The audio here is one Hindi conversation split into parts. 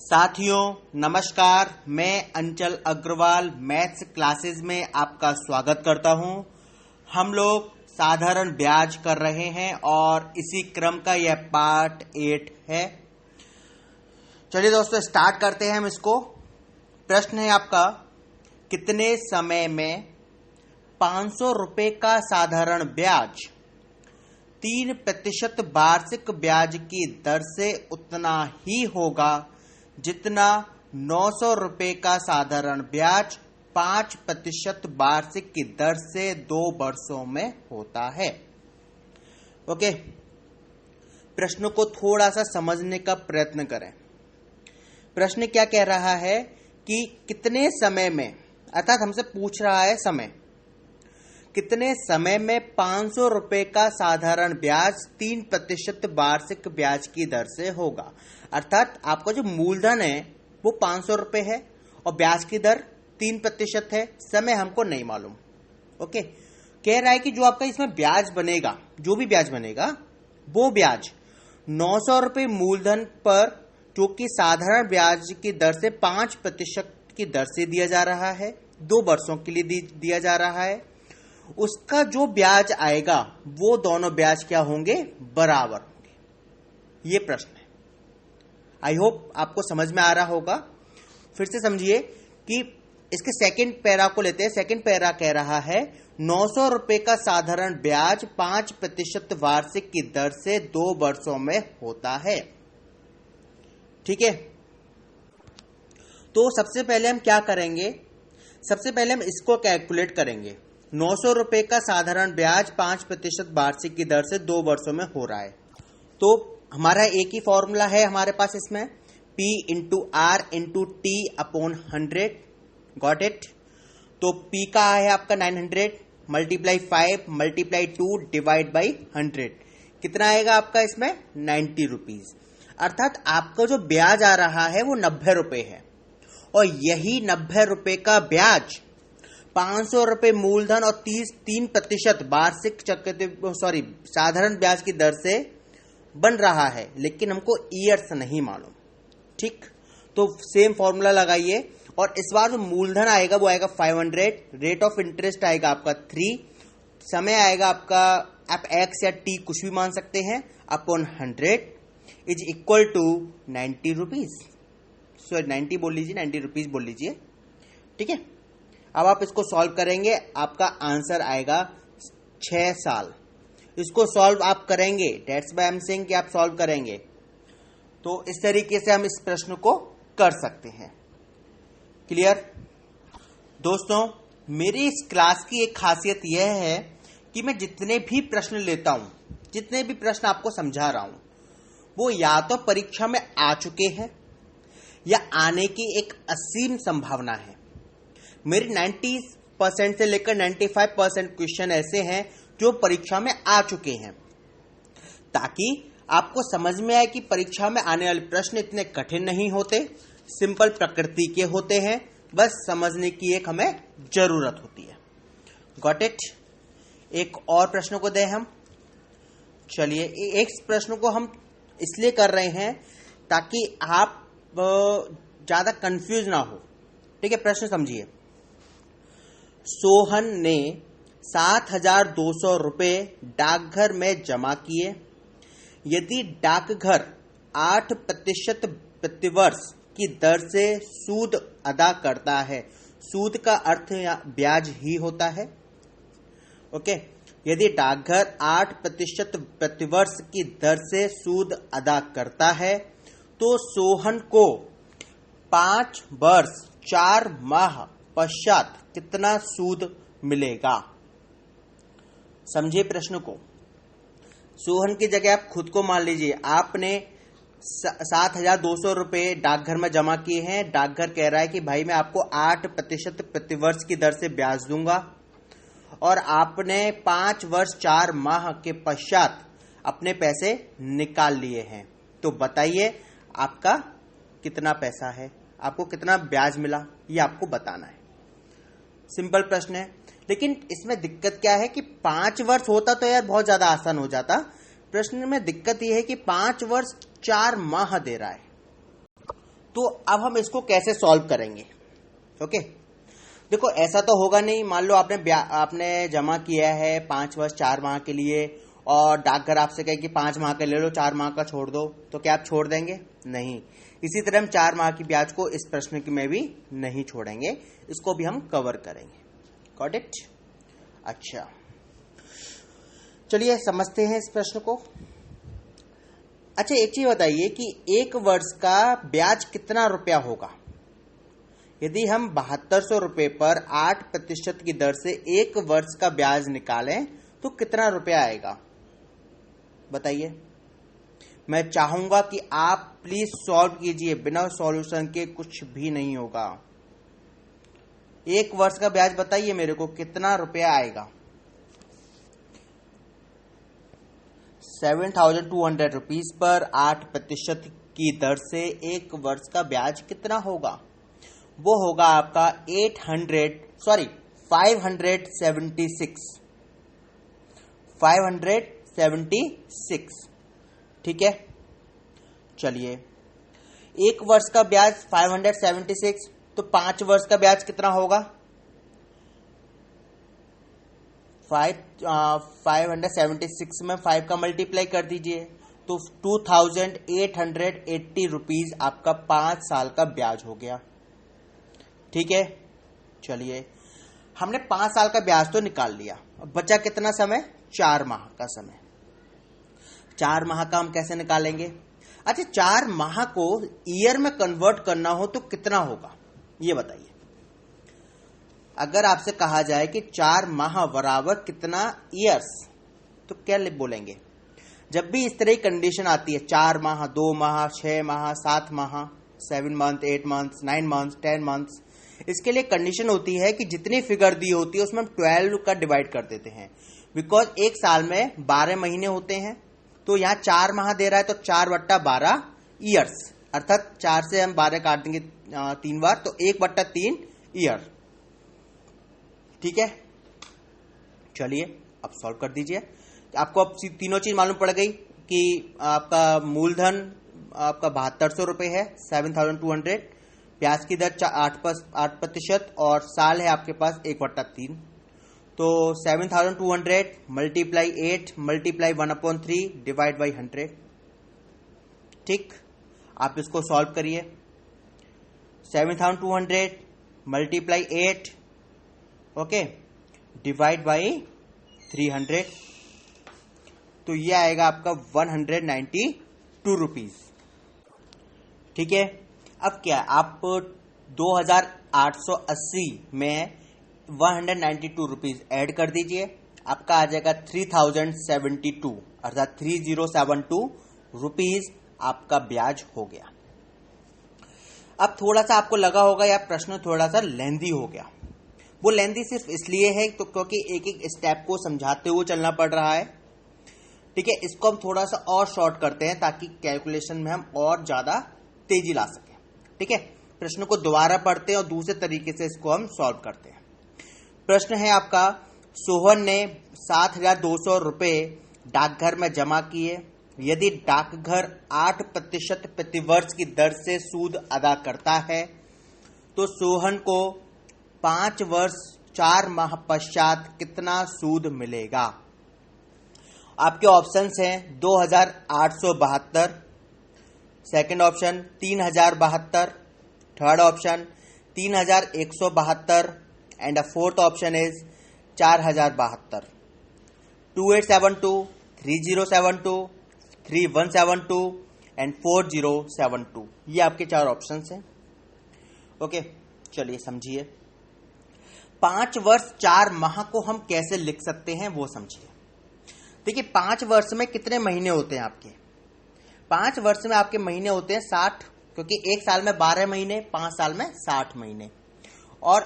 साथियों नमस्कार, मैं अंचल अग्रवाल मैथ्स क्लासेस में आपका स्वागत करता हूं। हम लोग साधारण ब्याज कर रहे हैं और इसी क्रम का यह पार्ट 8 है। चलिए दोस्तों स्टार्ट करते हैं हम इसको। प्रश्न है आपका, कितने समय में 500 रुपए का साधारण ब्याज 3% वार्षिक ब्याज की दर से उतना ही होगा जितना 900 रुपए का साधारण ब्याज 5% वार्षिक की दर से 2 वर्षों में होता है। ओके, प्रश्न को थोड़ा सा समझने का प्रयत्न करें। प्रश्न क्या कह रहा है कि कितने समय में, अर्थात हमसे पूछ रहा है समय, कितने समय में 500 रुपए का साधारण ब्याज 3% वार्षिक ब्याज की दर से होगा। अर्थात आपका जो मूलधन है वो 500 रुपए है और ब्याज की दर 3% है। समय हमको नहीं मालूम। ओके, कह रहा है कि जो आपका इसमें ब्याज बनेगा, जो भी ब्याज बनेगा, वो ब्याज 900 रुपए मूलधन पर, जो कि साधारण ब्याज की दर से 5% की दर से दिया जा रहा है, 2 वर्षों के लिए दिया जा रहा है, उसका जो ब्याज आएगा वो दोनों ब्याज क्या होंगे, बराबर होंगे। ये प्रश्न है। आई होप आपको समझ में आ रहा होगा। फिर से समझिए कि इसके सेकंड पैरा को लेते हैं। सेकंड पैरा कह रहा है 900 रुपए का साधारण ब्याज 5% वार्षिक की दर से 2 वर्षों में होता है। ठीक है, तो सबसे पहले हम क्या करेंगे, सबसे पहले हम इसको कैलकुलेट करेंगे। 900 रुपए का साधारण ब्याज 5% वार्षिक की दर से 2 वर्षों में हो रहा है। तो हमारा एक ही फॉर्मूला है हमारे पास इसमें, P into r into t upon 100। Got it. तो P का है आपका 900 मल्टीप्लाई 5 मल्टीप्लाई 2 डिवाइड बाई 100। कितना आएगा आपका इसमें, 90 रुपीज। अर्थात आपका जो ब्याज आ रहा है वो 90 रुपए है और यही 90 रुपए का ब्याज 500 रुपए मूलधन और 3% वार्षिक साधारण ब्याज की दर से बन रहा है, लेकिन हमको ईयर्स नहीं मालूम। ठीक, तो सेम फॉर्मूला लगाइए और इस बार जो मूलधन आएगा वो आएगा 500, रेट ऑफ इंटरेस्ट आएगा आपका 3, समय आएगा आपका, आप एक्स या टी कुछ भी मान सकते हैं, upon 100 is equal to 90 rupees. 90 बोल लीजिए, 90 रुपीज बोल लीजिए। ठीक है, अब आप इसको सॉल्व करेंगे, आपका आंसर आएगा 6 साल। इसको सॉल्व आप करेंगे, that's why I am saying कि आप सॉल्व करेंगे, तो इस तरीके से हम इस प्रश्न को कर सकते हैं। क्लियर दोस्तों, मेरी इस क्लास की एक खासियत यह है कि मैं जितने भी प्रश्न लेता हूं, जितने भी प्रश्न आपको समझा रहा हूं, वो या तो परीक्षा में आ चुके हैं या आने की एक असीम संभावना है। मेरे 90% से लेकर 95% क्वेश्चन ऐसे हैं जो परीक्षा में आ चुके हैं, ताकि आपको समझ में आए कि परीक्षा में आने वाले प्रश्न इतने कठिन नहीं होते, सिंपल प्रकृति के होते हैं, बस समझने की एक हमें जरूरत होती है। Got it. एक और प्रश्न को दें हम। चलिए, एक प्रश्न को हम इसलिए कर रहे हैं ताकि आप ज्यादा कंफ्यूज ना हो। ठीक है, प्रश्न समझिए। सोहन ने 7,200 रुपए डाकघर में जमा किए। यदि डाकघर 8% प्रतिवर्ष की दर से सूद अदा करता है, सूद का अर्थ ब्याज ही होता है। ओके, यदि डाकघर 8% प्रतिवर्ष की दर से सूद अदा करता है तो सोहन को 5 वर्ष 4 माह पश्चात कितना सूद मिलेगा। समझिए प्रश्न को। सोहन की जगह आप खुद को मान लीजिए, आपने 7,200 रुपए डाकघर में जमा किए हैं। डाकघर कह रहा है कि भाई मैं आपको 8% प्रतिवर्ष की दर से ब्याज दूंगा, और आपने 5 वर्ष 4 माह के पश्चात अपने पैसे निकाल लिए हैं। तो बताइए आपका कितना पैसा है, आपको कितना ब्याज मिला, ये आपको बताना है। सिंपल प्रश्न है, लेकिन इसमें दिक्कत क्या है कि 5 वर्ष होता तो यार बहुत ज्यादा आसान हो जाता। प्रश्न में दिक्कत यह है कि 5 वर्ष 4 माह दे रहा है। तो अब हम इसको कैसे सॉल्व करेंगे? ओके, देखो ऐसा तो होगा नहीं। मान लो आपने जमा किया है 5 वर्ष 4 माह के लिए, और डाकघर आपसे कहे कि 5 माह का ले लो, 4 माह का छोड़ दो, तो क्या आप छोड़ देंगे? नहीं। इसी तरह हम 4 माह की ब्याज को इस प्रश्न की में भी नहीं छोड़ेंगे, इसको भी हम कवर करेंगे। Got it? अच्छा, चलिए समझते हैं इस प्रश्न को। अच्छा, एक चीज बताइए कि 1 वर्ष का ब्याज कितना रुपया होगा? यदि हम 7200 रुपये पर 8% की दर से 1 वर्ष का ब्याज निकालें तो कितना रुपया आएगा? बताइए। मैं चाहूंगा कि आप प्लीज सॉल्व कीजिए, बिना सॉल्यूशन के कुछ भी नहीं होगा। 1 वर्ष का ब्याज बताइए मेरे को कितना रुपया आएगा? 7200 रुपीज पर 8% की दर से 1 वर्ष का ब्याज कितना होगा? वो होगा आपका 576। ठीक है, चलिए 1 वर्ष का ब्याज 576, तो 5 वर्ष का ब्याज कितना होगा? 576 में 5 का मल्टीप्लाई कर दीजिए, तो 2880 रुपीज आपका 5 साल का ब्याज हो गया। ठीक है, चलिए हमने 5 साल का ब्याज तो निकाल लिया, अब बचा कितना समय? 4 माह का समय। 4 माह का हम कैसे निकालेंगे? अच्छा, 4 माह को ईयर में कन्वर्ट करना हो तो कितना होगा, ये बताइए। अगर आपसे कहा जाए कि 4 माह बराबर कितना ईयर्स, तो क्या बोलेंगे? जब भी इस तरह की कंडीशन आती है, 4 माह, 2 माह, 6 माह, 7 माह, 7 मंथ, 8 मंथ, 9 मंथ, 10 मंथ, इसके लिए कंडीशन होती है कि जितनी फिगर दी होती है उसमें हम 12 का डिवाइड कर देते हैं, बिकॉज एक साल में 12 महीने होते हैं। तो यहाँ 4 माह दे रहा है तो 4/12 ईयर्स, अर्थात 4 से हम 12 काट देंगे 3 बार, तो 1/3 ईयर। ठीक है, चलिए अब सॉल्व कर दीजिए। आपको अब तीनों चीज मालूम पड़ गई कि आपका मूलधन आपका 7200 रुपये है, 7200, ब्याज की दर 8%, और साल है आपके पास 1/3। तो 7200 मल्टीप्लाई 8 मल्टीप्लाई 1/3 डिवाइड बाई 100। ठीक, आप इसको सॉल्व करिए। 7200 मल्टीप्लाई 8, ओके, डिवाइड बाई 300, तो ये आएगा आपका 192 रुपीज। ठीक है, अब क्या आप 2880 में 192 रुपीज ऐड कर दीजिए, आपका आ जाएगा 3072, अर्थात 3072 रुपीज आपका ब्याज हो गया। अब थोड़ा सा आपको लगा होगा यह प्रश्न थोड़ा सा लेंदी हो गया। वो लेंदी सिर्फ इसलिए है तो क्योंकि एक एक स्टेप को समझाते हुए चलना पड़ रहा है। ठीक है, इसको हम थोड़ा सा और शॉर्ट करते हैं ताकि कैलकुलेशन में हम और ज्यादा तेजी ला सकें। ठीक है, प्रश्न को दोबारा पढ़ते हैं और दूसरे तरीके से इसको हम सॉल्व करते हैं। प्रश्न है आपका, सोहन ने 7200 रुपये डाकघर में जमा किए। यदि डाकघर 8% प्रतिवर्ष की दर से सूद अदा करता है तो सोहन को 5 वर्ष 4 माह पश्चात कितना सूद मिलेगा? आपके ऑप्शंस हैं 2872, second option 3072, third option 3172, and the fourth option is 4072। 2872, 3072, 3172 and 4072, ये आपके 4 ऑप्शंस हैं। ओके, चलिए समझिए। 5 वर्ष 4 माह को हम कैसे लिख सकते हैं वो समझिए। देखिए 5 वर्ष में कितने महीने होते हैं आपके? 5 वर्ष में आपके महीने होते हैं 60, क्योंकि एक साल में 12 महीने, 5 साल में 60 महीने, और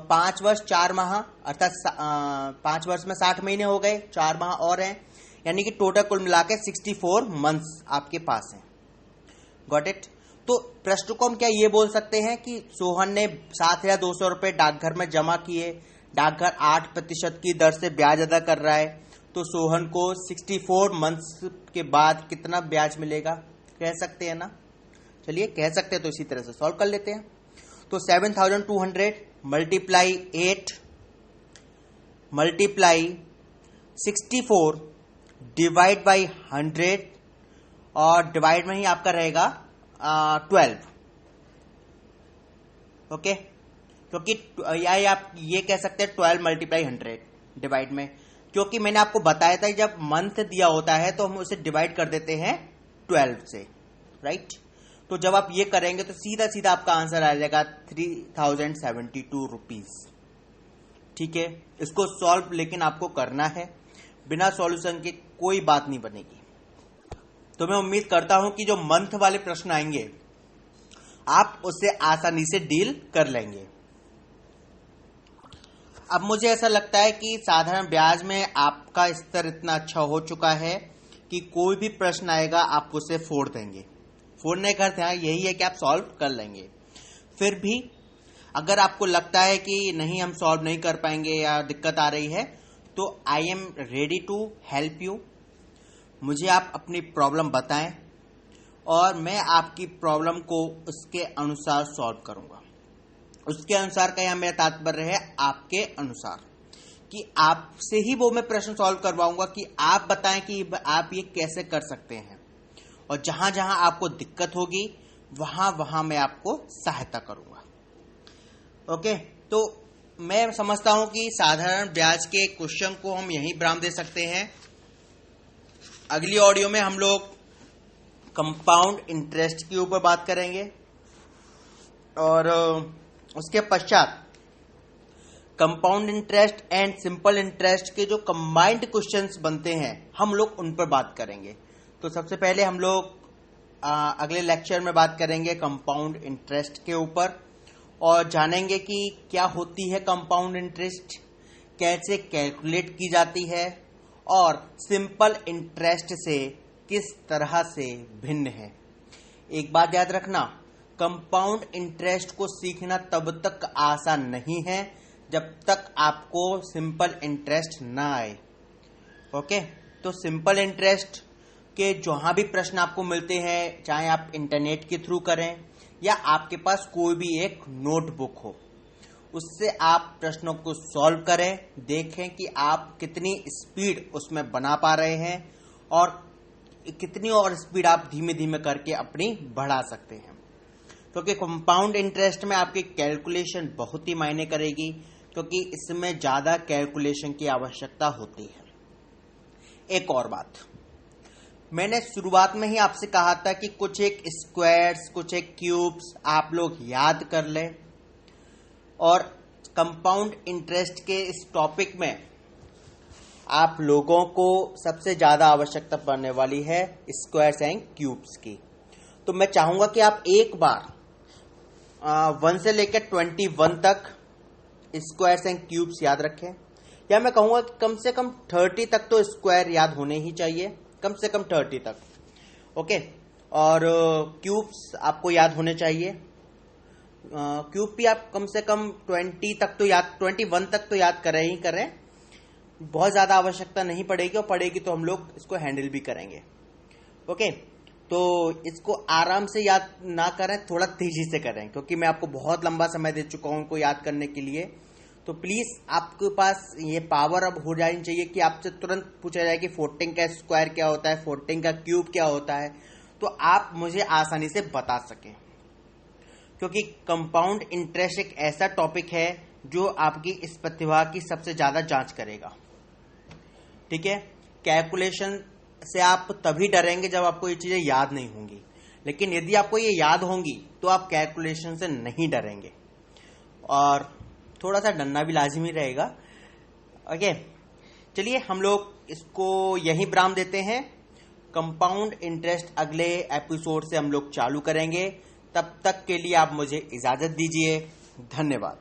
5 वर्ष 4 माह, अर्थात 5 वर्ष में 60 महीने हो गए, 4 माह और हैं, यानी कि टोटल कुल मिला के 64 मंथ्स आपके पास हैं। Got it? तो प्रश्न को हम क्या ये बोल सकते हैं कि सोहन ने 7200 रुपये डाकघर में जमा किए, डाकघर 8% की दर से ब्याज अदा कर रहा है, तो सोहन को 64 मंथ्स के बाद कितना ब्याज मिलेगा, कह सकते हैं ना? चलिए कह सकते हैं तो इसी तरह से सॉल्व कर लेते हैं। तो 7200 मल्टीप्लाई 8 मल्टीप्लाई 64 डिवाइड बाई 100 और डिवाइड में ही आपका रहेगा 12। ओके, क्योंकि या आप ये कह सकते हैं 12 मल्टीप्लाई 100 डिवाइड में, क्योंकि मैंने आपको बताया था जब मंथ दिया होता है तो हम उसे डिवाइड कर देते हैं 12 से, राइट। तो जब आप ये करेंगे तो सीधा सीधा आपका आंसर आ जाएगा 3072 रुपीज। ठीक है, इसको सॉल्व लेकिन आपको करना है, बिना सॉल्यूशन के कोई बात नहीं बनेगी। तो मैं उम्मीद करता हूं कि जो मंथ वाले प्रश्न आएंगे आप उससे आसानी से डील कर लेंगे। अब मुझे ऐसा लगता है कि साधारण ब्याज में आपका स्तर इतना अच्छा हो चुका है कि कोई भी प्रश्न आएगा आप उसे फोड़ देंगे। फोड़ने का अर्थ यही है कि आप सॉल्व कर लेंगे। फिर भी अगर आपको लगता है कि नहीं हम सॉल्व नहीं कर पाएंगे या दिक्कत आ रही है, तो I am ready to help you. मुझे आप अपनी प्रॉब्लम बताएं और मैं आपकी प्रॉब्लम को उसके अनुसार सॉल्व करूंगा। उसके अनुसार का यहां मेरा तात्पर्य है आपके अनुसार, कि आपसे ही वो मैं प्रश्न सॉल्व करवाऊंगा कि आप बताएं कि आप ये कैसे कर सकते हैं, और जहां जहां आपको दिक्कत होगी वहां वहां मैं आपको सहायता करूंगा। ओके, तो मैं समझता हूं कि साधारण ब्याज के क्वेश्चन को हम यहीं विराम दे सकते हैं। अगली ऑडियो में हम लोग कंपाउंड इंटरेस्ट के ऊपर बात करेंगे और उसके पश्चात compound interest and simple interest के जो कंबाइंड क्वेश्चंस बनते हैं हम लोग उन पर बात करेंगे। तो सबसे पहले हम लोग अगले लेक्चर में बात करेंगे कंपाउंड इंटरेस्ट के ऊपर और जानेंगे कि क्या होती है कंपाउंड इंटरेस्ट, कैसे कैलकुलेट की जाती है और सिंपल इंटरेस्ट से किस तरह से भिन्न है। एक बात याद रखना, कंपाउंड इंटरेस्ट को सीखना तब तक आसान नहीं है जब तक आपको सिंपल इंटरेस्ट ना आए। ओके, तो सिंपल इंटरेस्ट के जहां भी प्रश्न आपको मिलते हैं, चाहे आप इंटरनेट के थ्रू करें या आपके पास कोई भी एक नोटबुक हो, उससे आप प्रश्नों को सॉल्व करें, देखें कि आप कितनी स्पीड उसमें बना पा रहे हैं और कितनी और स्पीड आप धीमे धीमे करके अपनी बढ़ा सकते हैं। क्योंकि कंपाउंड इंटरेस्ट में आपकी कैलकुलेशन बहुत ही मायने करेगी, क्योंकि इसमें ज्यादा कैलकुलेशन की आवश्यकता होती है। एक और बात, मैंने शुरुआत में ही आपसे कहा था कि कुछ एक स्क्वायर्स, कुछ एक क्यूब्स आप लोग याद कर लें, और कंपाउंड इंटरेस्ट के इस टॉपिक में आप लोगों को सबसे ज्यादा आवश्यकता पड़ने वाली है स्क्वायर्स एंड क्यूब्स की। तो मैं चाहूंगा कि आप एक बार 1 से लेकर 21 तक स्क्वायर्स एंड क्यूब्स याद रखें, या मैं कहूंगा कि कम से कम 30 तक तो स्क्वायर याद होने ही चाहिए, कम से कम 30 तक। ओके, और क्यूब्स आपको याद होने चाहिए। क्यूब भी आप कम से कम 21 तक तो याद करें ही करें, बहुत ज्यादा आवश्यकता नहीं पड़ेगी, और पड़ेगी तो हम लोग इसको हैंडल भी करेंगे। ओके, तो इसको आराम से याद ना करें, थोड़ा तेजी से करें, क्योंकि मैं आपको बहुत लंबा समय दे चुका हूं इनको याद करने के लिए। तो प्लीज आपके पास ये पावर अब हो जानी चाहिए कि आपसे तुरंत पूछा जाए कि 14 का स्क्वायर क्या होता है, 14 का क्यूब क्या होता है, तो आप मुझे आसानी से बता सकें। क्योंकि कंपाउंड इंटरेस्ट एक ऐसा टॉपिक है जो आपकी इस प्रतिभा की सबसे ज्यादा जांच करेगा। ठीक है, कैलकुलेशन से आप तभी डरेंगे जब आपको ये चीजें याद नहीं होंगी, लेकिन यदि आपको ये याद होंगी तो आप कैलकुलेशन से नहीं डरेंगे, और थोड़ा सा डरना भी लाजिमी रहेगा। ओके, चलिए हम लोग इसको यहीं विराम देते हैं। कंपाउंड इंटरेस्ट अगले एपिसोड से हम लोग चालू करेंगे। तब तक के लिए आप मुझे इजाजत दीजिए। धन्यवाद।